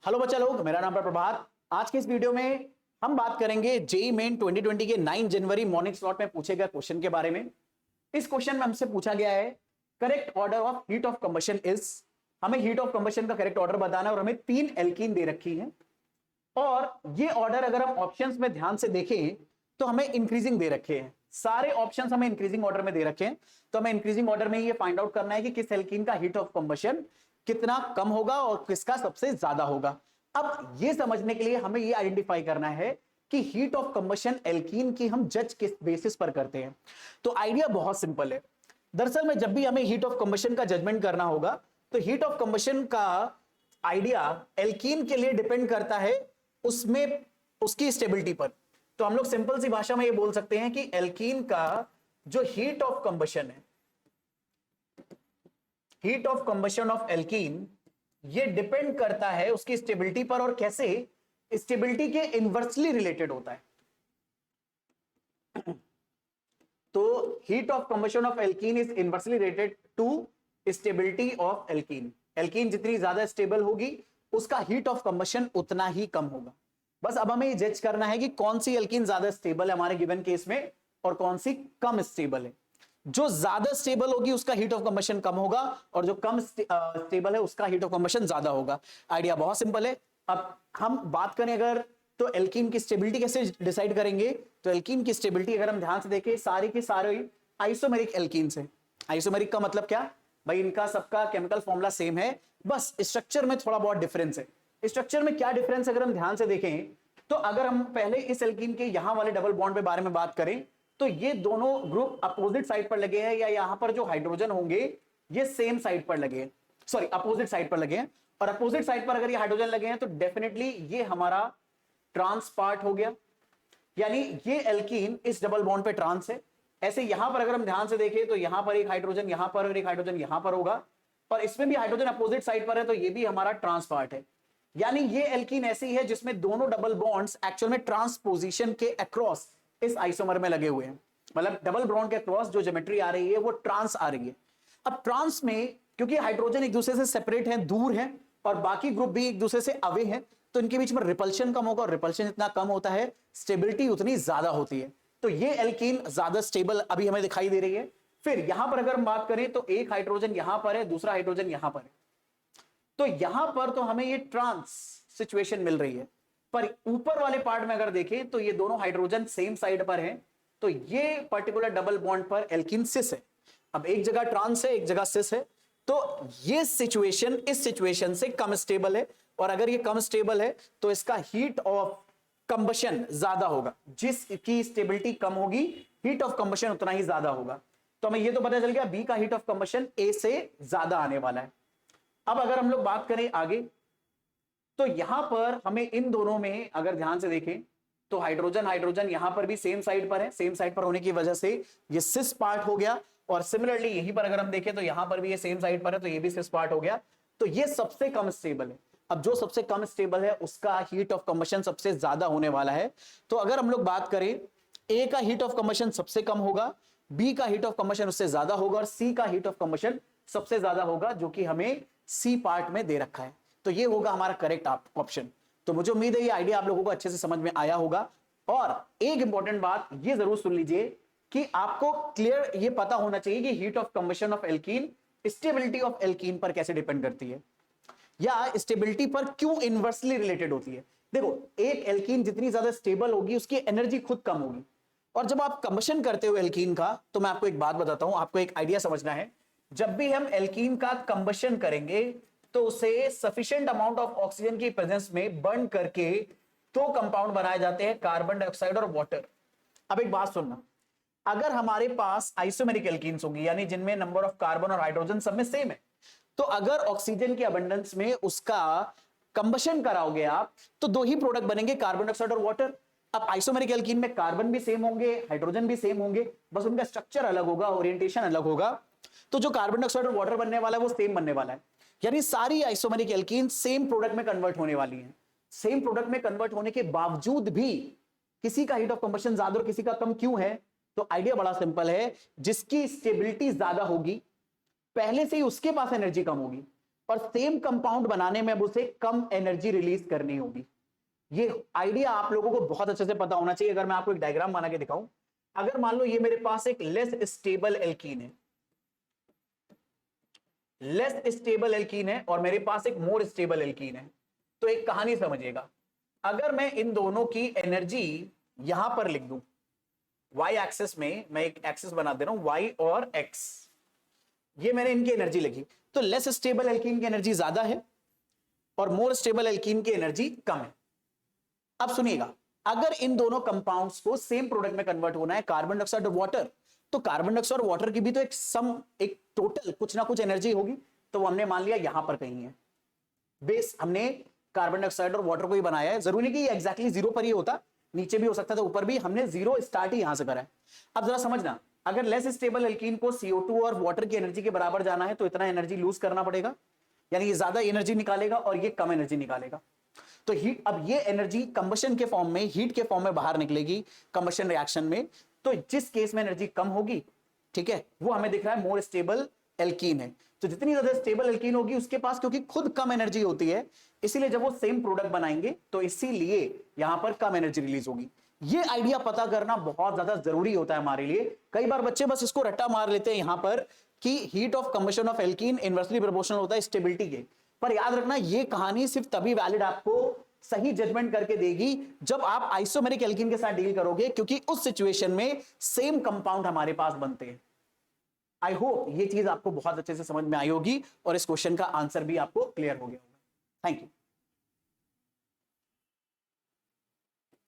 Hello बच्चा लोग, मेरा नाम है प्रभात। आज के इस वीडियो में हम बात करेंगे जेईई मेन 2020 के 9 जनवरी मॉर्निंग स्लॉट में पूछे गए क्वेश्चन के बारे में। इस क्वेश्चन में हमसे पूछा गया है correct order of heat of combustion is. हमें हीट ऑफ कंबशन का करेक्ट ऑर्डर बताना है और हमें 3 एल्कीन दे रखी है और ये ऑर्डर अगर हम ऑप्शंस में ध्यान से देखें तो हमें इंक्रीजिंग दे रखे हैं। सारे ऑप्शंस हमें इंक्रीजिंग ऑर्डर में दे रखे हैं, तो हमें इंक्रीजिंग ऑर्डर में ये फाइंड आउट करना है कि किस एल्कीन का हीट ऑफ कंबशन कितना कम होगा और किसका सबसे ज्यादा होगा। अब ये समझने के लिए हमें ये आइडेंटिफाई करना है कि हीट ऑफ कंबशन एल्कीन की हम जज किस बेसिस पर करते हैं। तो आइडिया बहुत सिंपल है। दरअसल में जब भी हमें हीट ऑफ कंबशन का जजमेंट करना होगा तो हीट ऑफ कंबशन का आइडिया एल्कीन के लिए डिपेंड करता है उसमें उसकी स्टेबिलिटी पर। तो हम लोग सिंपल सी भाषा में ये बोल सकते हैं कि एल्कीन का जो हीट ऑफ कंबशन है, heat of combustion of alkene, ये डिपेंड करता है उसकी स्टेबिलिटी पर और कैसे स्टेबिलिटी के इनवर्सली रिलेटेड होता है। तो heat of combustion of alkene is inversely related to stability of alkene. Alkene जितनी ज्यादा स्टेबल होगी उसका हीट ऑफ कंबशन उतना ही कम होगा। बस अब हमें जज करना है कि कौन सी एल्कीन ज्यादा स्टेबल है हमारे गिवन केस में और कौन सी कम स्टेबल है। जो ज्यादा स्टेबल होगी उसका हीट ऑफ कंबशन कम होगा और जो कम स्टेबल है उसका हीट ऑफ कंबशन ज्यादा होगा। आइडिया बहुत सिंपल है। अब हम बात करें अगर तो एल्कीन की स्टेबिलिटी कैसे डिसाइड करेंगे, तो एल्कीन की स्टेबिलिटी अगर हम ध्यान से देखें सारे के सारे आइसोमेरिक एल्कीन्स हैं। आइसोमेरिक का मतलब क्या भाई, इनका सबका केमिकल फॉर्मूला सेम है, बस स्ट्रक्चर में थोड़ा बहुत डिफरेंस है। स्ट्रक्चर में क्या डिफरेंस अगर हम ध्यान से देखें तो अगर हम पहले इस एल्कीन के यहां वाले डबल बॉन्ड के बारे में बात करें तो ये दोनों ग्रुप अपोजिट साइड पर लगे हैं या यहां पर जो हाइड्रोजन होंगे ये सेम साइड पर लगे हैं, सॉरी अपोजिट साइड पर लगे हैं। और अपोजिट साइड पर अगर ये हाइड्रोजन लगे हैं तो डेफिनेटली ये हमारा ट्रांस पार्ट हो गया, यानी ये एल्कीन इस डबल बॉन्ड पे ट्रांस है। ऐसे यहां पर अगर हम ध्यान से देखें तो यहां पर एक हाइड्रोजन यहां पर और एक हाइड्रोजन यहां पर होगा और इसमें भी हाइड्रोजन अपोजिट साइड पर है तो ये भी हमारा ट्रांस पार्ट है। यानी ये एल्कीन ऐसी है जिसमें दोनों डबल बॉन्ड्स एक्चुअल में ट्रांसपोजिशन के अक्रॉस इस आइसोमर में लगे हुए हैं। मतलब डबल बॉन्ड के अक्रॉस जो ज्योमेट्री आ रही है वो ट्रांस आ रही है। अब ट्रांस में क्योंकि हाइड्रोजन एक दूसरे से सेपरेट हैं, दूर हैं और बाकी ग्रुप भी एक दूसरे से अवे हैं, तो इनके बीच में रिपल्शन कम होगा और रिपल्शन जितना कम होता है स्टेबिलिटी उतनी ज्यादा होती है। तो ये एल्कीन ज्यादा स्टेबल अभी हमें दिखाई दे रही है। फिर यहां पर अगर हम बात करें तो एक हाइड्रोजन यहां पर है, दूसरा हाइड्रोजन यहां पर है, तो यहां पर तो हमें ये ट्रांस सिचुएशन मिल रही है। पर ऊपर वाले पार्ट में अगर देखें तो ये दोनों हाइड्रोजन सेम साइड पर हैं, तो ये पर्टिकुलर डबल बॉन्ड पर एल्कीन सिस है। अब एक जगह ट्रांस है एक जगह सिस है, तो ये सिचुएशन इस सिचुएशन से कम स्टेबल है और अगर ये कम स्टेबल है तो इसका हीट ऑफ कंबशन ज्यादा होगा। जिसकी स्टेबिलिटी कम होगी हीट ऑफ कंबशन उतना ही ज्यादा होगा। तो हमें ये तो पता चल गया बी का हीट ऑफ कंबशन ए से ज्यादा आने वाला है। अब अगर हम लोग बात करें आगे तो यहां पर हमें इन दोनों में अगर ध्यान से देखें तो हाइड्रोजन हाइड्रोजन यहां पर भी सेम साइड पर है, सेम साइड पर होने की वजह से ये सिस पार्ट हो गया और सिमिलरली यहीं पर अगर हम देखें तो यहां पर भी ये सेम साइड पर है तो ये भी सिस पार्ट हो गया। तो ये सबसे कम स्टेबल है। अब जो सबसे कम स्टेबल है उसका हीट ऑफ कंबशन सबसे ज्यादा होने वाला है। तो अगर हम लोग बात करें ए का हीट ऑफ कंबशन सबसे कम होगा, बी का हीट ऑफ कंबशन उससे ज्यादा होगा और सी का हीट ऑफ कंबशन सबसे ज्यादा होगा, जो कि हमें सी पार्ट में दे रखा है। तो ये होगा हमारा करेक्ट ऑप्शन। तो मुझे उम्मीद है ये आइडिया आप लोगों को अच्छे से समझ में आया होगा। और एक इंपॉर्टेंट बात ये जरूर सुन लीजिए कि आपको क्लियर ये पता होना चाहिए कि heat of combustion of alkene stability of alkene पर कैसे डिपेंड करती है या स्टेबिलिटी पर क्यों इनवर्सली रिलेटेड होती है। देखो, एक एल्कीन जितनी ज्यादा स्टेबल होगी उसकी एनर्जी खुद कम होगी। और जब आप कंबशन करते हो एल्कीन का, तो मैं आपको एक बात बताता हूं, आपको एक आइडिया समझना है। जब भी हम एल्कीन का कंबशन करेंगे तो उसे सफिशिएंट अमाउंट ऑफ ऑक्सीजन की प्रेजेंस में बर्न करके दो कंपाउंड बनाए जाते हैं, कार्बन डाइऑक्साइड और वाटर। अब एक बात सुनना, अगर हमारे पास आइसोमेरिक एल्कीन्स होंगी यानी जिनमें नंबर ऑफ कार्बन और हाइड्रोजन सब में सेम है, तो अगर ऑक्सीजन की अबंडेंस में उसका कंबशन कराओगे आप तो दो ही प्रोडक्ट बनेंगे, कार्बन डाइऑक्साइड और वाटर। अब आइसोमेरिक एल्कीन में कार्बन भी सेम होंगे, हाइड्रोजन भी सेम होंगे, बस उनका स्ट्रक्चर अलग होगा, ओरिएंटेशन अलग होगा। तो जो कार्बन डाइऑक्साइड और वाटर बनने वाला है वो सेम बनने वाला है। यानी सारी आइसोमेरिक एल्कीन सेम प्रोडक्ट में कन्वर्ट होने वाली हैं। सेम प्रोडक्ट में कन्वर्ट होने के बावजूद भी किसी का हीट ऑफ कंबशन ज्यादा और किसी का कम क्यों है? तो आइडिया बड़ा सिंपल है, जिसकी स्टेबिलिटी ज्यादा होगी पहले से ही उसके पास एनर्जी कम होगी, और सेम कंपाउंड बनाने में अब उसे कम एनर्जी रिलीज करनी होगी। ये आइडिया आप लोगों को बहुत अच्छे से पता होना चाहिए। अगर मैं आपको एक डायग्राम बना के दिखाऊं, अगर मान लो ये मेरे पास एक लेस स्टेबल एल्कीन है, लेस स्टेबल एल्कीन है और मेरे पास एक मोर स्टेबल एल्कीन है, तो एक कहानी समझिएगा। अगर मैं इन दोनों की एनर्जी यहां पर लिख दूं, वाई एक्सिस में मैं एक एक्सिस बना दे रहा हूं, वाई और एक्स, ये मैंने इनकी एनर्जी लिखी, तो लेस स्टेबल एल्कीन की एनर्जी ज्यादा है और मोर स्टेबल एल्कीन की एनर्जी कम है। अब सुनिएगा, अगर इन दोनों कंपाउंड्स को सेम प्रोडक्ट में कन्वर्ट होना है, कार्बन डाइऑक्साइड और वाटर, तो कार्बन डाइऑक्साइड और वाटर की भी तो एक सम, एक टोटल कुछ ना कुछ एनर्जी होगी। तो वो हमने मान लिया यहां पर कहीं है, बेस हमने कार्बन डाइऑक्साइड और वाटर को ही बनाया है। जरूरी नहीं कि ये एग्जैक्टली जीरो पर ही होता, नीचे भी हो सकता था, ऊपर भी, हमने जीरो स्टार्ट ही यहां से करा है। अब जरा समझना, अगर लेस स्टेबल एल्कीन को CO2 और वाटर की एनर्जी के बराबर जाना है तो इतना एनर्जी लूज करना पड़ेगा, यानी ये ज्यादा एनर्जी निकालेगा और ये कम एनर्जी निकालेगा। तो हीट, अब ये एनर्जी कंबशन के फॉर्म में, हीट के फॉर्म में बाहर निकलेगी कंबशन रिएक्शन में। तो जिस केस में एनर्जी कम होगी, ठीक है, वो हमें दिख रहा है मोर स्टेबल एल्कीन है। तो जितनी ज्यादा स्टेबल एल्कीन होगी उसके पास, क्योंकि खुद कम एनर्जी होती है, इसीलिए जब वो सेम प्रोडक्ट बनाएंगे तो इसीलिए यहां पर कम एनर्जी रिलीज होगी। ये आइडिया पता करना बहुत ज्यादा जरूरी होता है हमारे लिए। कई बार बच्चे बस इसको रट्टा मार लेते हैं यहां पर कि heat of combustion of alkene inversely proportional होता है स्टेबिलिटी के, पर याद रखना ये कहानी सिर्फ तभी वैलिड आपको सही जजमेंट करके देगी जब आप आइसोमेरिक एल्कीन के साथ डील करोगे, क्योंकि उस सिचुएशन में सेम कंपाउंड हमारे पास बनते हैं। आई होप ये चीज आपको बहुत अच्छे से समझ में आई होगी और इस क्वेश्चन का आंसर भी आपको क्लियर हो गया होगा। Thank you.